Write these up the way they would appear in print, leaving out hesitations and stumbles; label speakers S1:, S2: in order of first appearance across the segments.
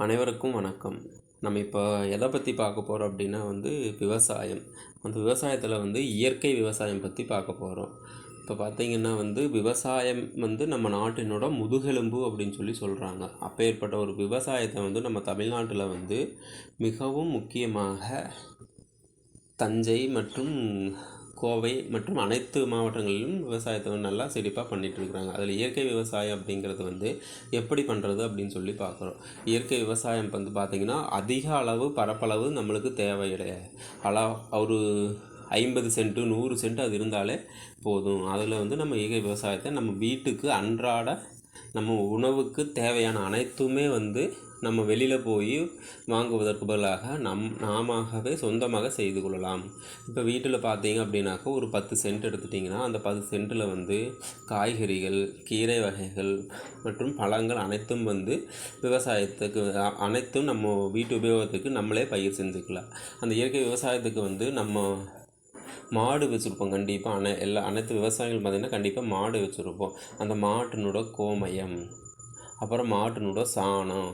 S1: அனைவருக்கும் வணக்கம். நம்ம இப்போ எதை பற்றி பார்க்க போகிறோம் அப்படின்னா விவசாயம். அந்த விவசாயத்தில் இயற்கை விவசாயம் பற்றி பார்க்க போகிறோம். இப்போ பார்த்திங்கன்னா விவசாயம் நம்ம நாட்டினோட முதுகெலும்பு அப்படின்னு சொல்லி சொல்கிறாங்க. அப்பேற்பட்ட ஒரு விவசாயத்தை நம்ம தமிழ்நாட்டில் மிகவும் முக்கியமாக தஞ்சை மற்றும் கோவை மற்றும் அனைத்து மாவட்டங்களிலும் விவசாயத்தை நல்லா செழிப்பாக பண்ணிகிட்ருக்குறாங்க. அதில் இயற்கை விவசாயம் அப்படிங்கிறது எப்படி பண்ணுறது அப்படின்னு சொல்லி பார்க்குறோம். இயற்கை விவசாயம் பார்த்திங்கன்னா அதிக அளவு பரப்பளவு நம்மளுக்கு தேவையில்லை. ஒரு 50 சென்ட்டு 100 சென்ட் அது இருந்தாலே போதும். அதில் நம்ம இயற்கை விவசாயத்தை நம்ம வீட்டுக்கு அன்றாட நம்ம உணவுக்கு தேவையான அனைத்துமே நம்ம வெளியில் போய் வாங்குவதற்கு பதிலாக நாமவே சொந்தமாக செய்து கொள்ளலாம். இப்போ வீட்டில் பார்த்தீங்க அப்படின்னாக்கா ஒரு 10 சென்ட் எடுத்துட்டிங்கன்னா அந்த 10 சென்ட்டில் காய்கறிகள், கீரை வகைகள் மற்றும் பழங்கள் அனைத்தும் விவசாயத்துக்கு அனைத்தும் நம்ம வீட்டு உபயோகத்துக்கு நம்மளே பயிர் செஞ்சுக்கலாம். அந்த இயற்கை விவசாயத்துக்கு நம்ம மாடு வச்சுருப்போம். கண்டிப்பாக அனைத்து விவசாயிகள் பார்த்திங்கன்னா கண்டிப்பாக மாடு வச்சுருப்போம். அந்த மாட்டினோட கோமயம், அப்புறம் மாட்டினோட சாணம்,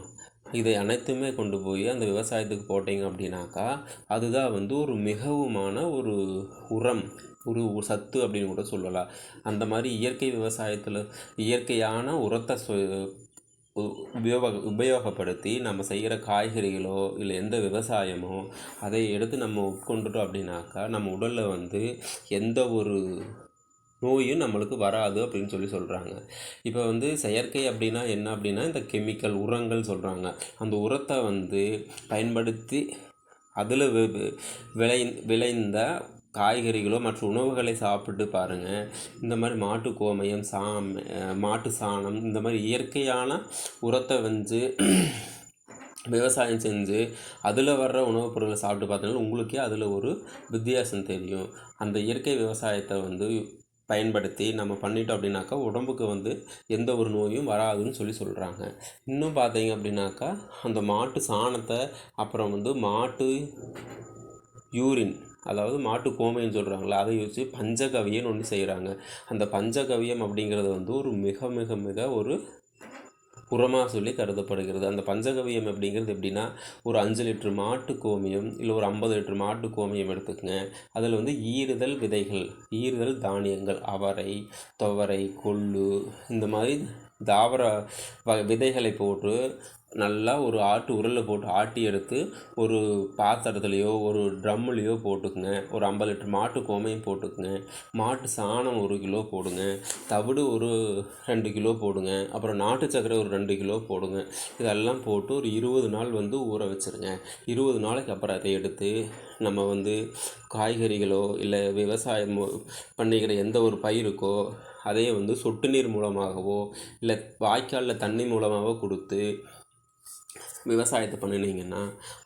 S1: இதை அனைத்துமே கொண்டு போய் அந்த விவசாயத்துக்கு போட்டிங்க அப்படின்னாக்கா அதுதான் ஒரு மிகவுமான ஒரு உரம், ஒரு சத்து அப்படின்னு கூட சொல்லலாம். அந்த மாதிரி இயற்கை விவசாயத்தில் இயற்கையான உரத்தை உபயோகப்படுத்தி நம்ம செய்கிற காய்கறிகளோ இல்லை எந்த விவசாயமோ அதை எடுத்து நம்ம உட்கொண்டுட்டோம் அப்படின்னாக்கா நம்ம உடலில் எந்த ஒரு நோயும் நம்மளுக்கு வராது அப்படின்னு சொல்கிறாங்க. இப்போ செயற்கை அப்படின்னா என்ன அப்படின்னா இந்த கெமிக்கல் உரங்கள் சொல்கிறாங்க. அந்த உரத்தை பயன்படுத்தி அதில் விளைந்த காய்கறிகளோ மற்ற உணவுகளை சாப்பிட்டு பாருங்கள். இந்த மாதிரி மாட்டு கோமயம், மாட்டு சாணம், இந்த மாதிரி இயற்கையான உரத்தை விவசாயம் செஞ்சு அதில் வர்ற உணவுப் பொருட்களை சாப்பிட்டு பார்த்தீங்கன்னா உங்களுக்கே அதில் ஒரு வித்தியாசம் தெரியும். அந்த இயற்கை விவசாயத்தை பயன்படுத்தி நம்ம பண்ணிட்டோம் அப்படின்னாக்கா உடம்புக்கு எந்த ஒரு நோயும் வராதுன்னு சொல்கிறாங்க. இன்னும் பார்த்தீங்க அப்படின்னாக்கா அந்த மாட்டு சாணத்தை அப்புறம் மாட்டு யூரின், அதாவது மாட்டு கோமைன்னு சொல்கிறாங்களே, அதை வச்சு பஞ்சகவியம்னு ஒன்று செய்கிறாங்க. அந்த பஞ்சகவியம் அப்படிங்கிறது ஒரு மிக மிக மிக ஒரு உரமாக கருதப்படுகிறது. அந்த பஞ்சகவியம் அப்படிங்கிறது எப்படின்னா ஒரு 5 லிட்டர் மாட்டு கோமியம் இல்லை ஒரு 50 லிட்டர் மாட்டு கோமியம் எடுத்துக்கங்க. அதில் ஈறுதல் விதைகள், ஈறுதல் தானியங்கள், அவரை, துவரை, கொள்ளு, இந்த மாதிரி தாவர விதைகளை போட்டு நல்லா ஒரு ஆட்டு உரலில் போட்டு ஆட்டி எடுத்து ஒரு பாத்திரத்துலையோ ஒரு ட்ரம்முலேயோ போட்டுக்குங்க. ஒரு 50 லிட்டர் மாட்டு கோமையும் போட்டுக்குங்க. மாட்டு சாணம் 1 கிலோ போடுங்க. தவிடு ஒரு 2 கிலோ போடுங்க. அப்புறம் நாட்டு சர்க்கரை ஒரு 2 கிலோ போடுங்க. இதெல்லாம் போட்டு ஒரு 20 நாள் ஊற வச்சுருங்க. 20 நாளைக்கு அப்புறம் அதை எடுத்து நம்ம காய்கறிகளோ இல்லை விவசாயம் பண்ணிக்கிற எந்த ஒரு பயிருக்கோ அதே சொட்டு நீர் மூலமாகவோ இல்லை வாய்க்காலில் தண்ணி மூலமாகவோ கொடுத்து விவசாயத்தை பண்ணினீங்கன்னா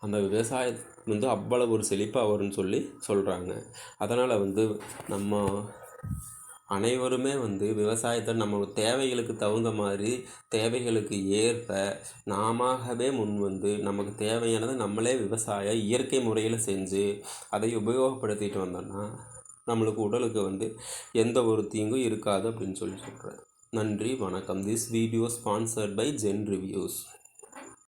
S1: அந்த விவசாயம் அவ்வளவு ஒரு செழிப்பாக வரும்னு சொல்கிறாங்க. அதனால் நம்ம அனைவருமே விவசாயத்தை நம்ம தேவைகளுக்கு தகுந்த மாதிரி தேவைகளுக்கு ஏற்ப நாமவே முன் நமக்கு தேவையானதை நம்மளே இயற்கை முறையில் செஞ்சு அதை உபயோகப்படுத்திட்டு வந்தோம்னா நம்மளுக்கு உடலுக்கு எந்த ஒரு தீங்கும் இருக்காது அப்படின்னு சொல்கிறேன். நன்றி, வணக்கம். This video sponsored by Zen reviews.